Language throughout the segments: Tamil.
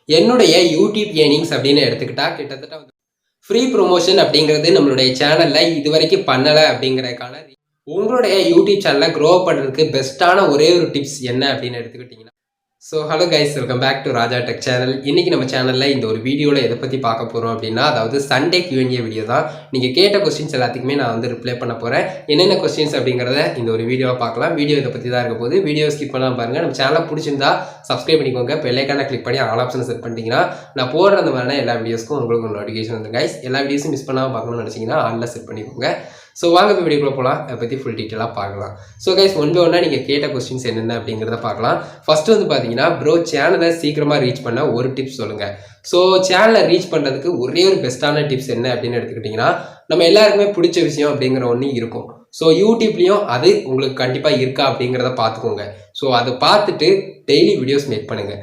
என்னுடைய யூடியூப் ஏர்னிங்ஸ் அப்படின்னு எடுத்துக்கிட்டா கிட்டத்தட்ட ஃப்ரீ ப்ரொமோஷன் அப்படிங்கிறது நம்மளுடைய சேனலில் இது வரைக்கும் பண்ணலை அப்படிங்கிறதுக்கான உங்களுடைய யூடியூப் சேனலை க்ரோ பண்ணுறதுக்கு பெஸ்ட்டான ஒரே ஒரு டிப்ஸ் என்ன அப்படின்னு எடுத்துக்கிட்டிங்கன்னா so hello guys, welcome back to Raja tech channel. இன்றைக்கி நம்ம சேனலில் இந்த ஒரு வீடியோவில் எதை பற்றி பார்க்க போகிறோம் அப்படின்னா, அதாவது சண்டே Q&A வீடியோ தான். நீங்கள் கேட்ட கொஸ்டின்ஸ் எல்லாத்துக்குமே நான் வந்து ரிப்ளை பண்ண போகிறேன். என்னென்ன கொஸ்டின்ஸ் அப்படிங்கிறத இந்த ஒரு வீடியோவை பார்க்கலாம். வீடியோ இதை பற்றி தான் இருக்க போது. வீடியோ ஸ்கிப் பண்ணாமல் பாருங்கள். நம்ம சேனலை பிடிச்சிருந்தா சப்ஸ்கிரைப் பண்ணிக்கோங்க. பெல்லைக்கான கிளிக் பண்ணி ஆல் ஆப்ஷன் செட் பண்ணிட்டீங்கன்னா நான் போடுற அந்த மாதிரியான எல்லா வீடியோஸ்க்கும் உங்களுக்கு ஒரு நோட்டிஃபிகேஷன் வந்து கைஸ். எல்லா வீடியோஸும் மிஸ் பண்ணாமல் பார்க்கணும்னு நினச்சிங்கன்னா ஆலில் செட் பண்ணிக்கோங்க. ஸோ வாங்க இப்போ வீடியோக்குள்ளே போகலாம். அதை பற்றி ஃபுல் டீட்டெயிலாக பார்க்கலாம். ஸோ கைஸ், ஒன் பை ஒன்றா நீங்கள் கேட்ட கொஸ்டின்ஸ் என்னென்ன அப்படிங்கிறத பார்க்கலாம். ஃபஸ்ட்டு வந்து பார்த்தீங்கன்னா, ப்ரோ சேனலை சீக்கிரமாக ரீச் பண்ண ஒரு டிப்ஸ் சொல்லுங்கள். ஸோ சேனலை ரீச் பண்ணுறதுக்கு ஒரே ஒரு பெஸ்ட்டான டிப்ஸ் என்ன அப்படின்னு எடுத்துக்கிட்டிங்கன்னா, நம்ம எல்லாருக்குமே பிடிச்ச விஷயம் அப்படிங்கிற ஒன்று இருக்கும். ஸோ யூடியூப்லேயும் அது உங்களுக்கு கண்டிப்பாக இருக்கா அப்படிங்கிறத பார்த்துக்கோங்க. ஸோ அதை பார்த்துட்டு டெய்லி வீடியோஸ் மேக் பண்ணுங்கள்.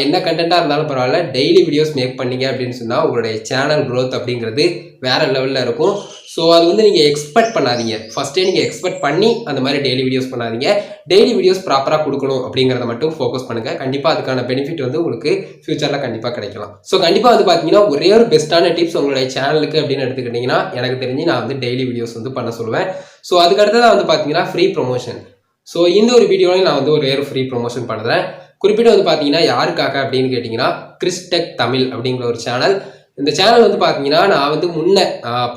என்ன கண்டென்ட்டாக இருந்தாலும் பரவாயில்ல, டெய்லி வீடியோஸ் மேக் பண்ணீங்க அப்படின்னு சொன்னால் உங்களுடைய சேனல் க்ரோத் அப்படிங்கிறது வேறு லெவலில் இருக்கும். ஸோ அது வந்து நீங்கள் எக்ஸ்பெக்ட் பண்ணாதீங்க. ஃபஸ்ட்டே நீங்கள் எக்ஸ்பெக்ட் பண்ணி அந்த மாதிரி டெய்லி வீடியோஸ் பண்ணாதீங்க. டெய்லி வீடியோஸ் ப்ராப்பராக கொடுக்கணும் அப்படிங்கிறத மட்டும் ஃபோக்கஸ் பண்ணுங்கள். கண்டிப்பாக அதுக்கான பெனிஃபிட் வந்து உங்களுக்கு ஃபியூச்சரில் கண்டிப்பாக கிடைக்கலாம். ஸோ கண்டிப்பாக வந்து பார்த்தீங்கன்னா, ஒரே ஒரு பெஸ்ட்டான டிப்ஸ் உங்களுடைய சேனலுக்கு அப்படின்னு எடுத்துக்கிட்டிங்கன்னா, எனக்கு தெரிஞ்சு நான் வந்து டெய்லி வீடியோஸ் வந்து பண்ண சொல்லுவேன். ஸோ அதுக்கடுத்ததான் வந்து பார்த்தீங்கன்னா ஃப்ரீ ப்ரொமோஷன். ஸோ இந்த ஒரு வீடியோலையும் நான் வந்து ஒரு ஃப்ரீ ப்ரொமோஷன் பண்ணுறேன். குறிப்பிட்டு வந்து பார்த்தீங்கன்னா யாருக்காக அப்படின்னு கேட்டிங்கன்னா, கிறிஸ்டெக் தமிழ் அப்படிங்கிற ஒரு சேனல். இந்த சேனல் வந்து பார்த்தீங்கன்னா நான் வந்து முன்னே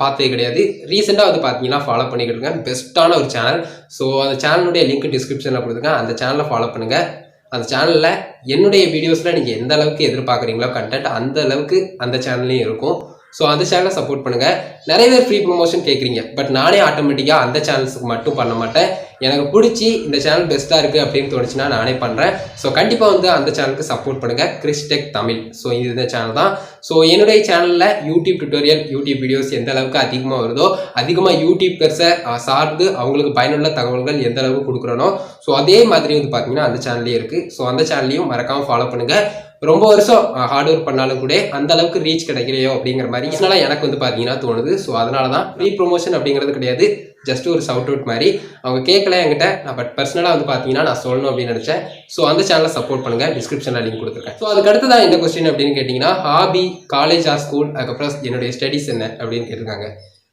பார்த்தே கிடையாது. ரீசெண்டாக வந்து பார்த்தீங்கன்னா ஃபாலோ பண்ணிக்கிட்டு இருக்கேன். பெஸ்ட்டான ஒரு சேனல். ஸோ அந்த சேனலுடைய லிங்க் டிஸ்கிரிப்ஷனில் கொடுத்துருக்கேன். அந்த சேனலை ஃபாலோ பண்ணுங்கள். அந்த சேனலில் என்னுடைய வீடியோஸில் நீங்கள் எந்த அளவுக்கு எதிர்பார்க்குறீங்களோ கண்டென்ட் அந்த அளவுக்கு அந்த சேனல்லையும் இருக்கும். ஸோ அந்த சேனலை சப்போர்ட் பண்ணுங்கள். நிறைய பேர் ஃப்ரீ ப்ரொமோஷன் கேட்குறீங்க. பட் நானே ஆட்டோமேட்டிக்காக அந்த சேனல்ஸுக்கு மட்டும் பண்ண மாட்டேன். எனக்கு பிடிச்சி இந்த சேனல் பெஸ்ட்டாக இருக்குது அப்படின்னு தோணுச்சுன்னா நானே பண்ணுறேன். ஸோ கண்டிப்பாக வந்து அந்த சேனலுக்கு சப்போர்ட் பண்ணுங்கள். கிறிஸ்டெக் தமிழ். ஸோ இந்த சேனல் தான். ஸோ என்னுடைய சேனலில் யூடியூப் டுட்டோரியல், யூடியூப் வீடியோஸ் எந்த அளவுக்கு அதிகமாக வருதோ, அதிகமாக யூடியூபர்ஸை சார்ந்து அவங்களுக்கு பயனுள்ள தகவல்கள் எந்த அளவுக்கு கொடுக்குறனோ, ஸோ அதே மாதிரி வந்து பார்த்தீங்கன்னா அந்த சேனல்லேயே இருக்குது. ஸோ அந்த சேனல்லையும் மறக்காமல் ஃபாலோ பண்ணுங்கள். ரொம்ப வருஷம் ஹார்ட் ஒர்க் பண்ணாலும் கூட அந்த அளவுக்கு ரீச் கிடைக்கலையோ அப்படிங்கிற மாதிரி இதனால எனக்கு வந்து பார்த்தீங்கன்னா தோணுது. ஸோ அதனால தான் ஃப்ரீ ப்ரொமோஷன் அப்படிங்கிறது கிடையாது, ஜஸ்ட் ஒரு ஷவுட் அவுட் மாதிரி. அவங்க கேட்கல என்கிட்ட, நான் பட் பர்சனலாக வந்து பார்த்தீங்கன்னா நான் சொல்லணும் அப்படின்னு நினச்சேன். ஸோ அந்த சேனலை சப்போர்ட் பண்ணுங்கள். டிஸ்கிரிப்ஷனில் லிங்க் கொடுத்துருக்கேன். ஸோ அதுக்கு அடுத்து தான் இந்த கொஸ்டின் அப்படின்னு கேட்டிங்கன்னா, ஹாபி, காலேஜ் ஆர் ஸ்கூல், அதுக்கப்புறம் என்னுடைய ஸ்டடீஸ் என்ன அப்படின்னு கேட்டிருக்காங்க.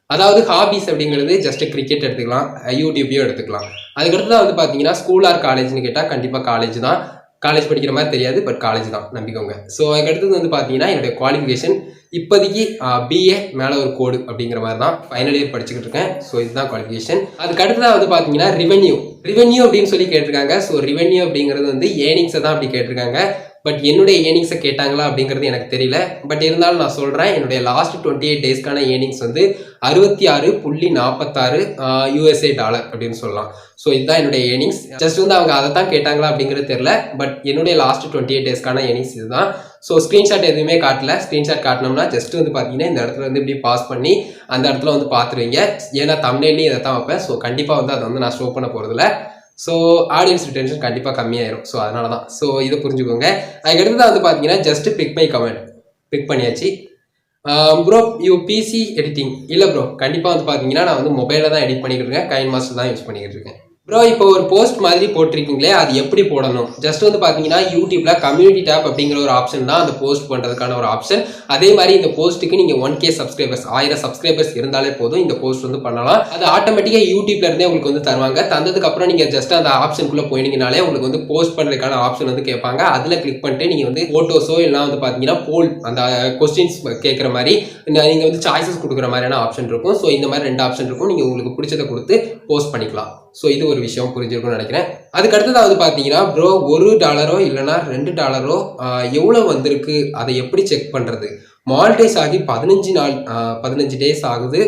அதாவது ஹாபிஸ் அப்படிங்கிறது ஜஸ்ட் கிரிக்கெட் எடுத்துக்கலாம், யூடியூப்பையும் எடுத்துக்கலாம். அதுக்கடுத்து தான் வந்து பார்த்தீங்கன்னா ஸ்கூல் ஆர் காலேஜ்னு கேட்டால் கண்டிப்பாக காலேஜ் தான். காலேஜ் படிக்கிற மாதிரி தெரியாது, பட் காலேஜ் தான், நம்பிக்கோங்க. ஸோ அதுக்கடுத்தது வந்து பார்த்தீங்கன்னா என்னுடைய குவாலிஃபிகேஷன் இப்போதைக்கு BA மேலே ஒரு கோடு அப்படிங்கிற மாதிரி தான் ஃபைனல் இயர் படிச்சுக்கிட்டு இருக்கேன். ஸோ இதுதான் குவாலிஃபிகேஷன். அதுக்கு அடுத்ததான் வந்து பார்த்தீங்கன்னா ரெவென்யூ அப்படின்னு சொல்லி கேட்டிருக்காங்க. ஸோ ரெவென்யூ அப்படிங்கிறது வந்து ஏர்னிங்ஸை தான் அப்படி கேட்டிருக்காங்க. பட் என்னுடைய ஏர்னிங்ஸை கேட்டாங்களா அப்படிங்கிறது எனக்கு தெரியல. பட் இருந்தாலும் நான் சொல்கிறேன், என்னுடைய லாஸ்ட் 28 டேஸ்க்கான ஏர்னிங்ஸ் வந்து 66.46 USA டாலர் அப்படின்னு சொல்லலாம். ஸோ இதுதான் என்னுடைய ஏர்னிங்ஸ். ஜஸ்ட் வந்து அவங்க அதை தான் கேட்டாங்களா அப்படிங்கிறது தெரியல. பட் என்னுடைய லாஸ்ட் 28 டேஸ்க்கான ஏர்னிங்ஸ் இதுதான். ஸோ ஸ்க்ரீன்ஷாட் எதுவுமே காட்டல. ஸ்க்ரீன்ஷாட் காட்டினோம்னா ஜஸ்ட் வந்து பார்த்தீங்கன்னா இந்த இடத்துல வந்து இப்படி பாஸ் பண்ணி அந்த இடத்துல வந்து பார்த்துருவீங்க. ஏன்னா தமிழ்லேயும் இதை தான் வைப்பேன். ஸோ கண்டிப்பாக வந்து அதை வந்து நான் ஷோ பண்ண போகிறதில்ல. ஸோ ஆடியன்ஸ் ரிட்டென்ஷன் கண்டிப்பாக கம்மியாயிரும். ஸோ அதனால தான். ஸோ இதை புரிஞ்சுக்கோங்க. அதுக்கடுத்து தான் வந்து பார்த்தீங்கன்னா just pick my comment pick பண்ணியாச்சு. ப்ரோ யூ PC எடிட்டிங் இல்லை ப்ரோ, கண்டிப்பாக வந்து பார்த்தீங்கன்னா நான் வந்து மொபைலில் தான் எடிட் பண்ணிக்கிட்டு இருக்கேன். கைன் மாஸ்டர் தான் யூஸ் பண்ணிக்கிட்டு இருக்கேன். ப்ரோ இப்போ ஒரு போஸ்ட் மாதிரி போட்டிருக்கீங்களே, அது எப்படி போடணும்? ஜஸ்ட் வந்து பார்த்தீங்கன்னா யூடியூப்ல கம்யூனிட்டி டேப் அப்படிங்கிற ஒரு ஆப்ஷன் தான் அந்த போஸ்ட் பண்ணுறதுக்கான ஒரு ஆப்ஷன். அதே மாதிரி இந்த போஸ்ட்டுக்கு நீங்கள் 1K சப்ஸ்கிரைபர்ஸ் 1000 சப்ஸ்கிரைபர்ஸ் இருந்தாலே போதும் இந்த போஸ்ட் வந்து பண்ணலாம். அது ஆட்டோமேட்டிக்காக யூடியூப்ல இருந்தே உங்களுக்கு வந்து தருவாங்க. தந்ததுக்கு அப்புறம் நீங்கள் ஜஸ்ட் அந்த ஆப்ஷனுக்குள்ளே போயினீங்கனாலே உங்களுக்கு வந்து போஸ்ட் பண்ணுறதுக்கான ஆப்ஷன் வந்து கேட்பாங்க. அதில் கிளிக் பண்ணிட்டு நீங்கள் வந்து ஃபோட்டோஸோ இல்லைனா வந்து பார்த்தீங்கன்னா போல் அந்த கொஸ்டின்ஸ் கேட்குற மாதிரி நீங்கள் வந்து சாய்ஸஸ் கொடுக்குற மாதிரியான ஆப்ஷன் இருக்கும். ஸோ இந்த மாதிரி 2 ஆப்ஷன் இருக்கும். நீங்கள் உங்களுக்கு பிடிச்சதை கொடுத்து போஸ்ட் பண்ணிக்கலாம். ஸோ இது ஒரு விஷயம் புரிஞ்சிருக்கும்னு நினைக்கிறேன். அதுக்கு அடுத்தது வந்து பார்த்தீங்கன்னா, ப்ரோ $1 இல்லைனா $2 எவ்வளோ வந்திருக்கு, அதை எப்படி செக் பண்ணுறது? மானிட்டைஸ் ஆகி 15 டேஸ் ஆகுது.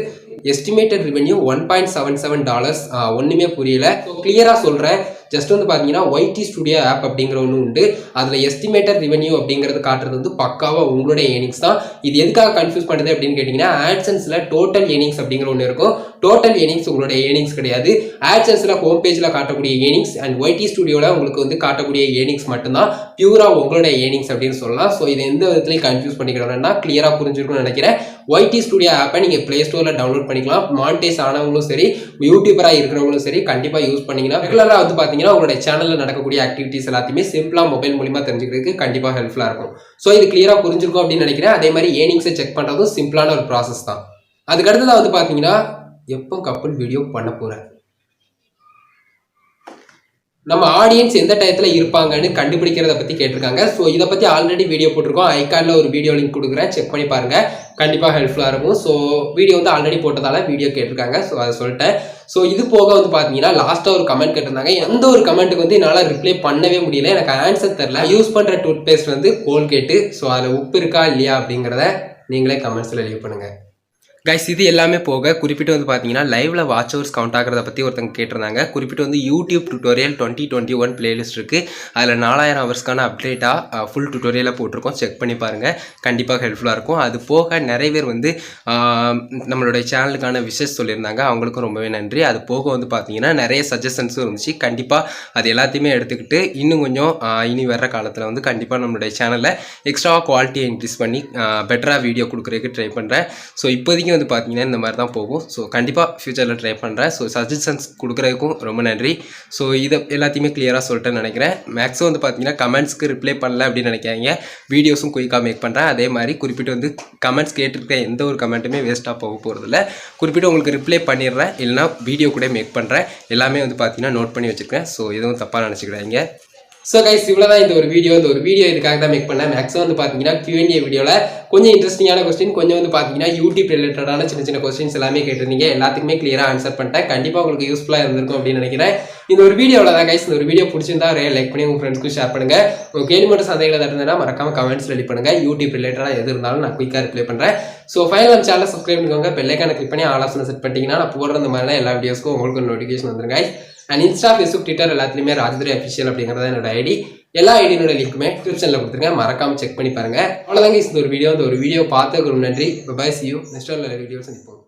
Estimated revenue $1.77. ஒன்றுமே புரியல. ஸோ கிளியராக சொல்கிறேன். ஜஸ்ட் வந்து பார்த்தீங்கன்னா YT ஸ்டுடியோ ஆப் அப்படிங்கிற ஒன்று உண்டு. அதில் எஸ்டிமேட்டட் ரெவென்யூ அப்படிங்கிறது காட்டுறது வந்து பக்காவாக உங்களுடைய ஏர்னிங்ஸ் தான். இது எதுக்காக கன்ஃபியூஸ் பண்ணுறது அப்படின்னு கேட்டிங்கன்னா, ஆட்சன்ஸில் டோட்டல் ஏர்னிங்ஸ் அப்படிங்கிற ஒன்று இருக்கும். டோட்டல் ஏர்னிங்ஸ் உங்களுடைய ஏர்னிங்ஸ் கிடையாது. ஆட்சன்ஸில் ஹோம் பேஜில் காட்டக்கூடிய ஏர்னிங்ஸ் அண்ட் YT ஸ்டுடியோவில் உங்களுக்கு வந்து காட்டக்கூடிய ஏர்னிங்ஸ் மட்டும்தான் பியூராக உங்களுடைய ஏர்னிங்ஸ் அப்படின்னு சொல்லலாம். ஸோ இது எந்த விதத்துலையும் கன்ஃபியூஸ் பண்ணிக்கிறோம்னா கிளியராக புரிஞ்சிருக்கும்னு நினைக்கிறேன். YT ஸ்டுடியோ ஆப்பை நீங்கள் ப்ளே ஸ்டோரில் டவுன்லோட் பண்ணிக்கலாம். மானிட்டைஸ் ஆனவங்களும் சரி, யூடியூபராக இருக்கிறவங்களும் சரி, கண்டிப்பாக யூஸ் பண்ணிங்கன்னா ரெகுலராக வந்து பார்த்தீங்கன்னா பார்த்தீங்கன்னா உங்களுடைய சேனலில் நடக்கக்கூடிய ஆக்டிவிட்டிஸ் எல்லாத்தையுமே சிம்பிளாக மொபைல் மூலிமா தெரிஞ்சுக்கிறதுக்கு கண்டிப்பாக ஹெல்ப்ஃபுல்லாக இருக்கும். ஸோ இது கிளியராக புரிஞ்சிருக்கும் அப்படின்னு நினைக்கிறேன். அதே மாதிரி ஏர்னிங்ஸை செக் பண்ணுறதும் சிம்பிளான ஒரு ப்ராசஸ் தான். அதுக்கடுத்ததாக வந்து பார்த்தீங்கன்னா எப்போ கப்பல் வீடியோ பண்ண போகிறேன், நம்ம ஆடியன்ஸ் எந்த டயத்தில் இருப்பாங்கன்னு கண்டுபிடிக்கிறத பற்றி கேட்டிருக்காங்க. ஸோ இதை பற்றி ஆல்ரெடி வீடியோ போட்டிருக்கோம். ஐகானில் ஒரு வீடியோ லிங்க் கொடுக்குறேன், செக் பண்ணி பாருங்கள், கண்டிப்பாக ஹெல்ப்ஃபுல்லாக இருக்கும். ஸோ வீடியோ வந்து ஆல்ரெடி போட்டதால வீடியோ கேட்டிருக்காங்க, ஸோ அதை சொல்லிட்டேன். ஸோ இது போக வந்து பார்த்தீங்கன்னா லாஸ்ட்டாக ஒரு கமெண்ட் கேட்டிருந்தாங்க. எந்த ஒரு கமெண்ட்டுக்கு வந்து என்னால் ரிப்ளை பண்ணவே முடியல, எனக்கு ஆன்சர் தெரில. யூஸ் பண்ணுற டூத் பேஸ்ட் வந்து கோல்கேட்டு. ஸோ அதில் உப்பு இருக்கா இல்லையா அப்படிங்கிறத நீங்களே கமெண்ட்ஸில் லீவ் பண்ணுங்கள். கைஸ் இது எல்லாமே போக குறிப்பிட்டு வந்து பார்த்தீங்கன்னா லைவ்ல வாட்ச் ஹவர்ஸ் கவுண்ட் ஆகிறத பற்றி ஒருத்தங்க கேட்டிருந்தாங்க. குறிப்பிட்டு வந்து யூடியூப் டுட்டோரியல் 2021 பிளேலிஸ்ட் இருக்குது. அதில் 4000 ஹவர்ஸ்க்கான அப்டேட்டாக ஃபுல் டுட்டோரியலாக போட்டிருக்கோம், செக் பண்ணி பாருங்கள், கண்டிப்பாக ஹெல்ப்ஃபுல்லாக இருக்கும். அது போக நிறைய பேர் வந்து நம்மளுடைய சேனலுக்கான விஷஸ் சொல்லியிருந்தாங்க, அவங்களுக்கும் ரொம்பவே நன்றி. அது போக வந்து பார்த்தீங்கன்னா நிறைய சஜஷன்ஸும் இருந்துச்சு. கண்டிப்பாக அது எல்லாத்தையுமே எடுத்துக்கிட்டு இன்னும் கொஞ்சம் இனி வர்ற காலத்தில் வந்து கண்டிப்பாக நம்மளுடைய சேனலில் எக்ஸ்ட்ரா குவாலிட்டியை இன்க்ரீஸ் பண்ணி பெட்டராக வீடியோ கொடுக்குறதுக்கு ட்ரை பண்ணுறேன். ஸோ இப்போதைக்கு வந்து பார்த்தீங்கன்னா இந்த மாதிரி தான் போகும். ஸோ கண்டிப்பாக ஃபியூச்சரில் ட்ரை பண்ணுறேன். ஸோ சஜஷன்ஸ் கொடுக்குறதுக்கும் ரொம்ப நன்றி. ஸோ இதை எல்லாத்தையுமே கிளியராக சொல்லிட்டேன்னு நினைக்கிறேன். மேக்ஸிமம் வந்து பார்த்தீங்கன்னா கமெண்ட்ஸ்க்கு ரிப்ளை பண்ணல அப்படின்னு நினைக்காங்க, வீடியோஸும் குயிக்காக மேக் பண்ணுறேன். அதே மாதிரி குறிப்பிட்டு வந்து கமெண்ட்ஸ் கேட்டிருக்க எந்த ஒரு கமெண்ட்டுமே வேஸ்ட்டாக போக போகிறதில்ல. குறிப்பிட்டு உங்களுக்கு ரிப்ளை பண்ணிடுறேன், இல்லைனா வீடியோ கூட மேக் பண்ணுறேன். எல்லாமே வந்து பார்த்தீங்கன்னா நோட் பண்ணி வச்சுருக்கேன். ஸோ எதுவும் தப்பாக நினச்சிக்கிறாங்க. ஸோ கைஸ் இவ்வளோதான் இந்த ஒரு வீடியோ இதுக்காக தான் மேக் பண்ணேன். மேக்ஸிமம் வந்து பார்த்தீங்கன்னா Q&A வீடியோவில் கொஞ்சம் இன்ட்ரெஸ்டிங்கான கொஸ்டின், கொஞ்சம் வந்து பார்த்தீங்கன்னா யூடியூப் ரிலேட்டடான சின்ன சின்ன கொஸ்டின்ஸ் எல்லாமே கேட்டிருந்தீங்க. எல்லாத்துக்குமே கிளியராக ஆன்சர் பண்ணிட்டேன். கண்டிப்பாக உங்களுக்கு யூஸ்ஃபுல்லாக இருந்திருக்கும் அப்படின்னு நினைக்கிறேன். இந்த ஒரு வீடியோவில் தான் கைஸ், இந்த ஒரு வீடியோ பிடிச்சிருந்தா லைக் பண்ணி உங்கள் ஃப்ரெண்ட்ஸ்க்கு ஷேர் பண்ணுங்கள். உங்கள் கேள்வி மட்டும் சந்தேகங்கள் இருந்ததுன்னா மறக்காமல் கமெண்ட்ஸ் ரெடி பண்ணுங்கள். யூடியூப் ரிலேட்டடாக எது இருந்தாலும் நான் குயிக்காக ரிப்ளை பண்ணுறேன். ஸோ ஃபைனல் சேனலை சப்ஸ்கிரைப் பண்ணிக்கோங்க, பெல் ஐக்கானை கிளிக் பண்ணி ஆல் ஆப்ஷனை செட் பண்ணிட்டீங்கன்னா நான் போடுற இந்த மாதிரிலாம் எல்லா வீடியோஸ்க்கும் உங்களுக்கு நோட்டிஃபிகேஷன் வந்துருங்க. அண்ட் இன்ஸ்டா, ஃபேஸ்புக், ட்விட்டர் எல்லாத்துலேயுமே ராஜதுரை அஃபிஷியல் அப்படிங்கிறத என்னோட ஐடி. எல்லா ஐடியோட லிங்க்குமே டிஸ்கிரிப்ஷனில் கொடுத்துருங்க, மறக்காமல் செக் பண்ணி பாருங்கள். அவ்வளோதாங்க இந்த ஒரு வீடியோ பார்த்ததுக்கு ரொம்ப நன்றி. Bye, see you. Next video சந்திப்போம்.